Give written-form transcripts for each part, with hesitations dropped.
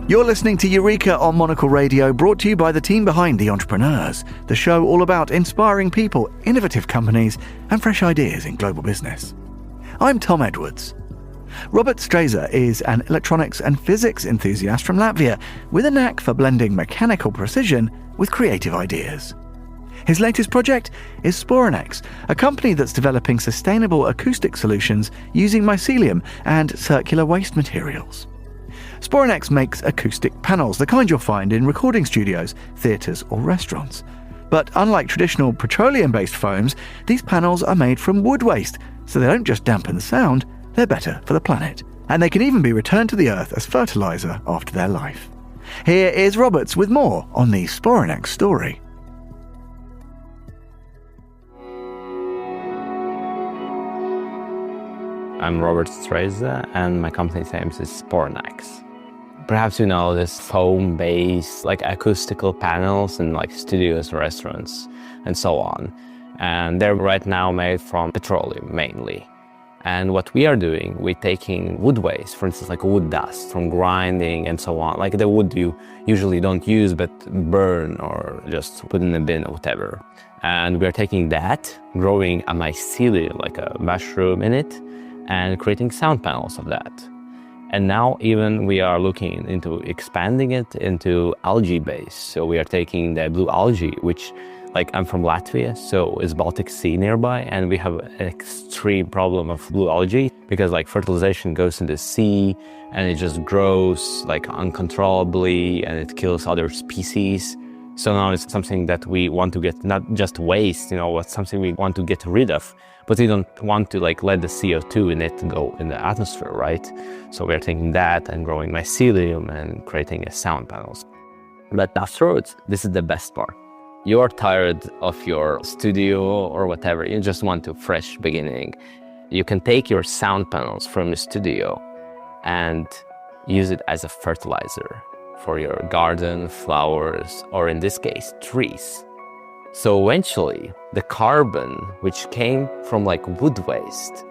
You're listening to Eureka on Monocle Radio, brought to you by the team behind The Entrepreneurs, the show all about inspiring people, innovative companies, and fresh ideas in global business. I'm Tom Edwards. Robert Treize is an electronics and physics enthusiast from Latvia with a knack for blending mechanical precision with creative ideas. His latest project is Sporonex, a company that's developing sustainable acoustic solutions using mycelium and circular waste materials. Sporonex makes acoustic panels, the kind you'll find in recording studios, theatres or restaurants. But unlike traditional petroleum-based foams, these panels are made from wood waste, so they don't just dampen the sound, they're better for the planet. And they can even be returned to the earth as fertiliser after their life. Here is Roberts with more on the Sporonex story. I'm Robert Treize, and my company's name is Sporonex. Perhaps you know this foam-based acoustical panels in studios, restaurants, and so on. And they're right now made from petroleum mainly. And what we are doing, we're taking wood waste, for instance, wood dust from grinding and so on, the wood you usually don't use but burn or just put in a bin or whatever. And we're taking that, growing a mycelium, a mushroom in it, and creating sound panels of that. And now even we are looking into expanding it into algae base. So we are taking the blue algae, which I'm from Latvia, so it's Baltic Sea nearby, and we have an extreme problem of blue algae because fertilization goes in the sea and it just grows uncontrollably and it kills other species. So now it's something that we want to get, not just waste, it's something we want to get rid of, but we don't want to let the CO2 in it go in the atmosphere, right? So we're taking that and growing mycelium and creating a sound panels. But afterwards, this is the best part. You're tired of your studio or whatever, you just want a fresh beginning. You can take your sound panels from the studio and use it as a fertilizer for your garden, flowers, or in this case, trees. So eventually, the carbon, which came from wood waste,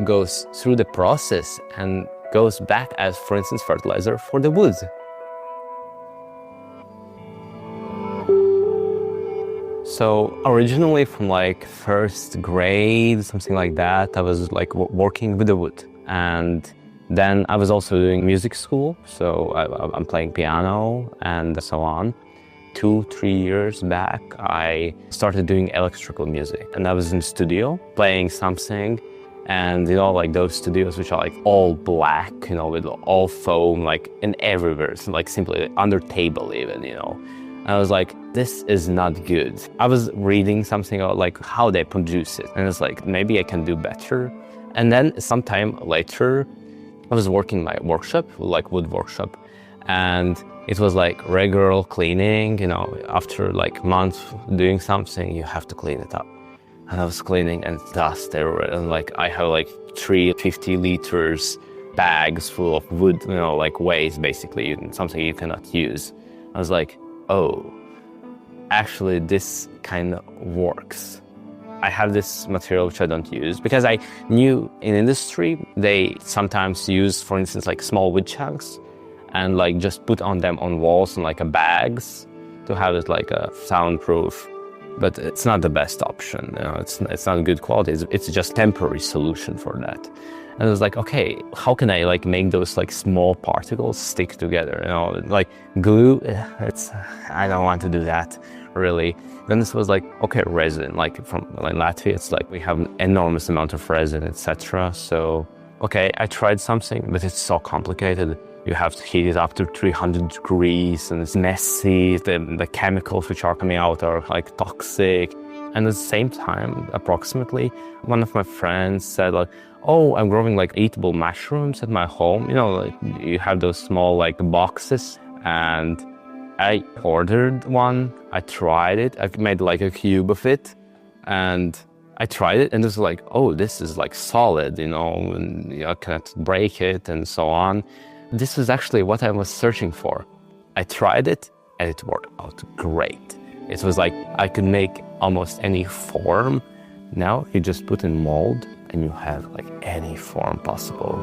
goes through the process and goes back as, for instance, fertilizer for the wood. So originally from first grade, something like that, I was working with the wood. And then I was also doing music school, so I'm playing piano and so on. 2-3 years back, I started doing electrical music, and I was in studio playing something, and those studios which are all black, with all foam, in everywhere, so, simply under table even, And I was this is not good. I was reading something about how they produce it, and it's maybe I can do better. And then sometime later, I was working my workshop, wood workshop, and it was regular cleaning, after months doing something, you have to clean it up. And I was cleaning and dust everywhere, and I have 350 liters bags full of wood, waste basically, something you cannot use. I was oh, actually this kind of works. I have this material which I don't use because I knew in industry they sometimes use, for instance, small wood chunks and just put on them on walls and bags to have it a soundproof. But it's not the best option. It's not good quality. It's just temporary solution for that. And I was okay, how can I make those small particles stick together? Glue. I don't want to do that really. Then this was okay, resin. From Latvia, it's we have an enormous amount of resin, etc. So okay, I tried something, but it's so complicated. You have to heat it up to 300 degrees, and it's messy. The chemicals which are coming out are toxic. And at the same time, approximately, one of my friends said oh, I'm growing eatable mushrooms at my home. You have those small boxes. And I ordered one. I tried it. I've made a cube of it. And I tried it, and it was oh, this is solid, and I cannot break it and so on. This was actually what I was searching for. I tried it, and it worked out great. It was I could make almost any form. Now you just put in mold, and you have any form possible.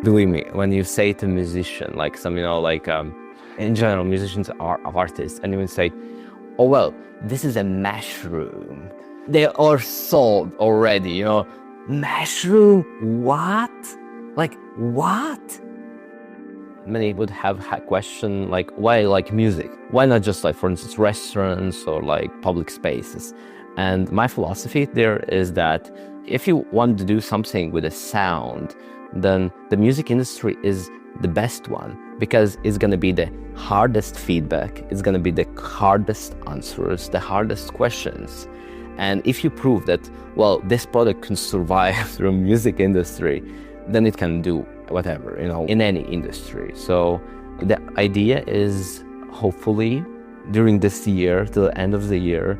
Believe me, when you say to a musician, like some, in general, musicians are artists, and you would say, oh, well, this is a mushroom. They are sold already, mushroom, what? Like, what? Many would have a question like, why like music? Why not just like, for instance, restaurants or like public spaces? And my philosophy there is that if you want to do something with a sound, then the music industry is the best one, because it's going to be the hardest feedback, it's going to be the hardest answers, the hardest questions. And if you prove that, well, this product can survive through music industry, then it can do whatever, in any industry. So the idea is hopefully during this year, till the end of the year,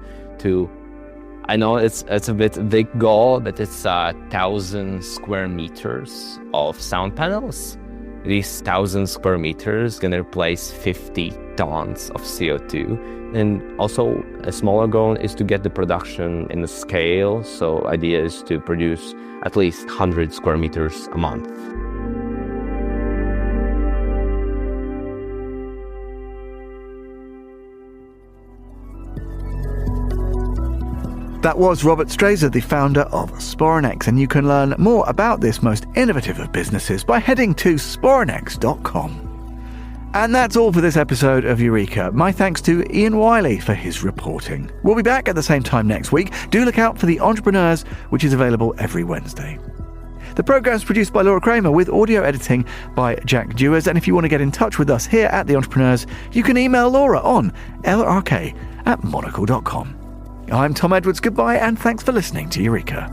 I know it's a bit big goal, but it's 1,000 square meters of sound panels. These 1,000 square meters gonna replace 50 tons of CO2. And also a smaller goal is to get the production in the scale. So idea is to produce at least 100 square meters a month. That was Robert Treize, the founder of Sporonex, and you can learn more about this most innovative of businesses by heading to sporonex.com. And that's all for this episode of Eureka. My thanks to Ian Wiley for his reporting. We'll be back at the same time next week. Do look out for The Entrepreneurs, which is available every Wednesday. The program's produced by Laura Kramer with audio editing by Jack Dewars. And if you want to get in touch with us here at The Entrepreneurs, you can email Laura on lrk@monocle.com. I'm Tom Edwards. Goodbye, and thanks for listening to Eureka.